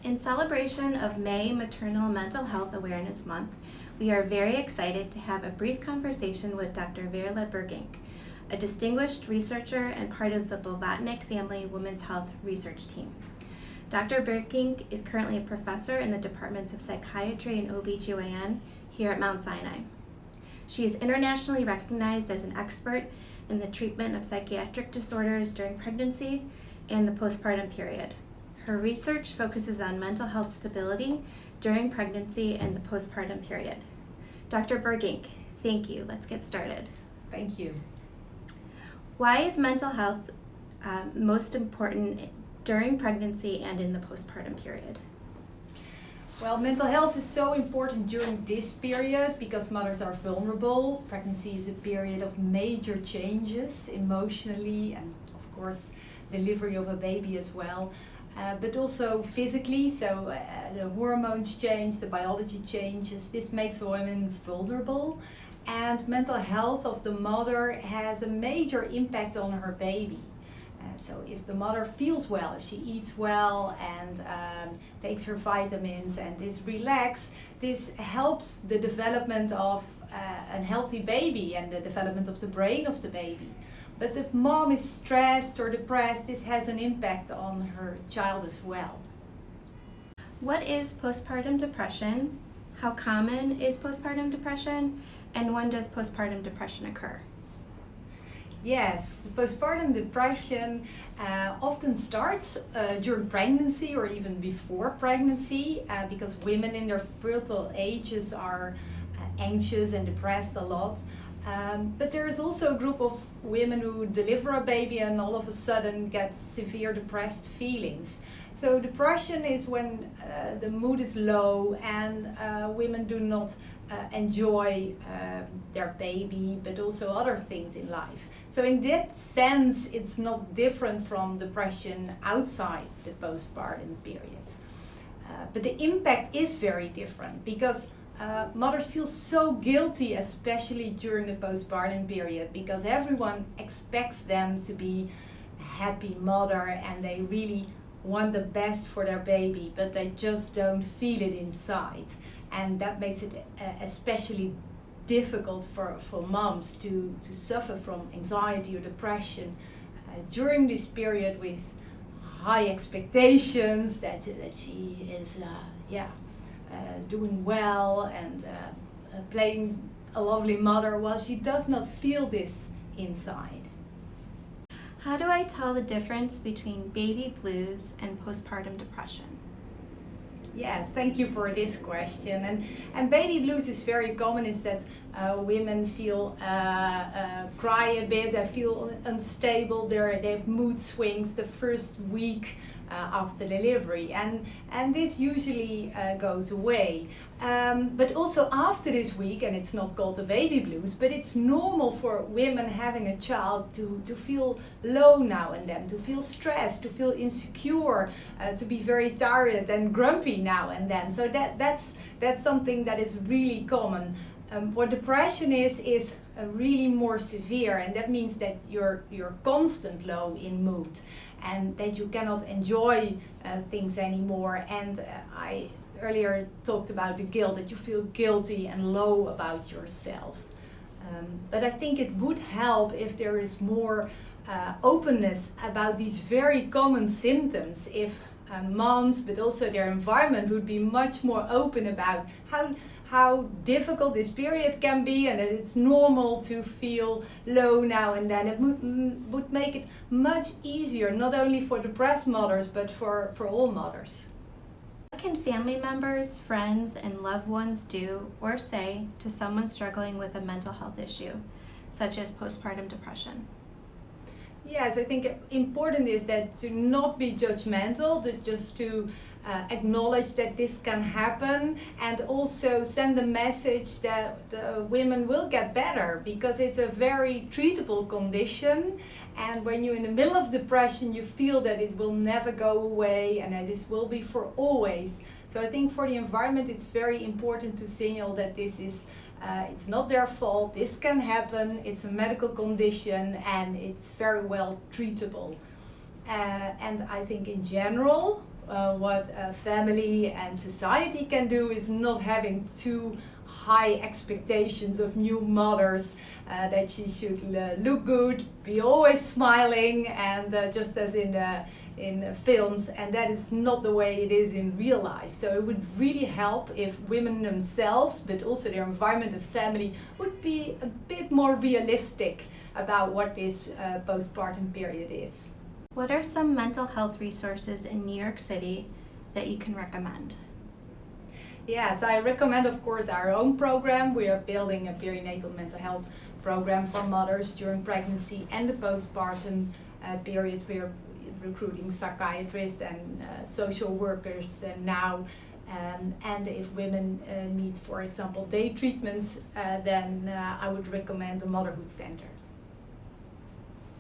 In celebration of May Maternal Mental Health Awareness Month, we are very excited to have a brief conversation with Dr. Veerle Bergink, a distinguished researcher and part of the Blavatnik Family Women's Health Research Team. Dr. Bergink is currently a professor in the departments of psychiatry and OBGYN here at Mount Sinai. She is internationally recognized as an expert in the treatment of psychiatric disorders during pregnancy and the postpartum period. Her research focuses on mental health stability during pregnancy and the postpartum period. Dr. Bergink, thank you. Let's get started. Thank you. Why is mental health most important during pregnancy and in the postpartum period? Well, mental health is so important during this period because mothers are vulnerable. Pregnancy is a period of major changes emotionally and, of course, delivery of a baby as well. But also physically, so the hormones change, the biology changes. This makes women vulnerable, and mental health of the mother has a major impact on her baby. So if the mother feels well, if she eats well and takes her vitamins and is relaxed, this helps the development of a healthy baby and the development of the brain of the baby. But if mom is stressed or depressed, this has an impact on her child as well. What is postpartum depression? How common is postpartum depression? And when does postpartum depression occur? Yes, postpartum depression often starts during pregnancy or even before pregnancy because women in their fertile ages are anxious and depressed a lot. But there is also a group of women who deliver a baby and all of a sudden get severe depressed feelings. So depression is when the mood is low and women do not enjoy their baby, but also other things in life. So in that sense, it's not different from depression outside the postpartum period. But the impact is very different because mothers feel so guilty, especially during the postpartum period, because everyone expects them to be a happy mother and they really want the best for their baby, but they just don't feel it inside. And that makes it especially difficult for moms to suffer from anxiety or depression during this period with high expectations that she is doing well and playing a lovely mother while she does not feel this inside. How do I tell the difference between baby blues and postpartum depression? Yes, thank you for this question. And baby blues is very common. It's that women feel cry a bit, they feel unstable, they have mood swings the first week after delivery, and this usually goes away. But also after this week, and it's not called the baby blues, but it's normal for women having a child to feel low now and then, to feel stressed, to feel insecure, to be very tired and grumpy now and then. So that's something that is really common. What depression is really more severe, and that means that you're constant low in mood and that you cannot enjoy things anymore. And I earlier talked about the guilt, that you feel guilty and low about yourself. But I think it would help if there is more openness about these very common symptoms, if moms, but also their environment, would be much more open about how difficult this period can be and that it's normal to feel low now and then. It would make it much easier, not only for depressed mothers, but for all mothers. What can family members, friends, and loved ones do or say to someone struggling with a mental health issue, such as postpartum depression? Yes, I think important is that to not be judgmental, just to acknowledge that this can happen, and also send a message that women will get better because it's a very treatable condition. And when you're in the middle of depression, you feel that it will never go away and that this will be for always. So I think for the environment, it's very important to signal that this is it's not their fault, this can happen, it's a medical condition and it's very well treatable. And I think in general, what family and society can do is not having too high expectations of new mothers, that she should look good, be always smiling, and just as in films, and that is not the way it is in real life. So it would really help if women themselves, but also their environment and family, would be a bit more realistic about what this postpartum period is. What are some mental health resources in New York City that you can recommend? Yes, I recommend, of course, our own program. We are building a perinatal mental health program for mothers during pregnancy and the postpartum period. We are recruiting psychiatrists and social workers now. And if women need, for example, day treatments, then I would recommend the Motherhood Center.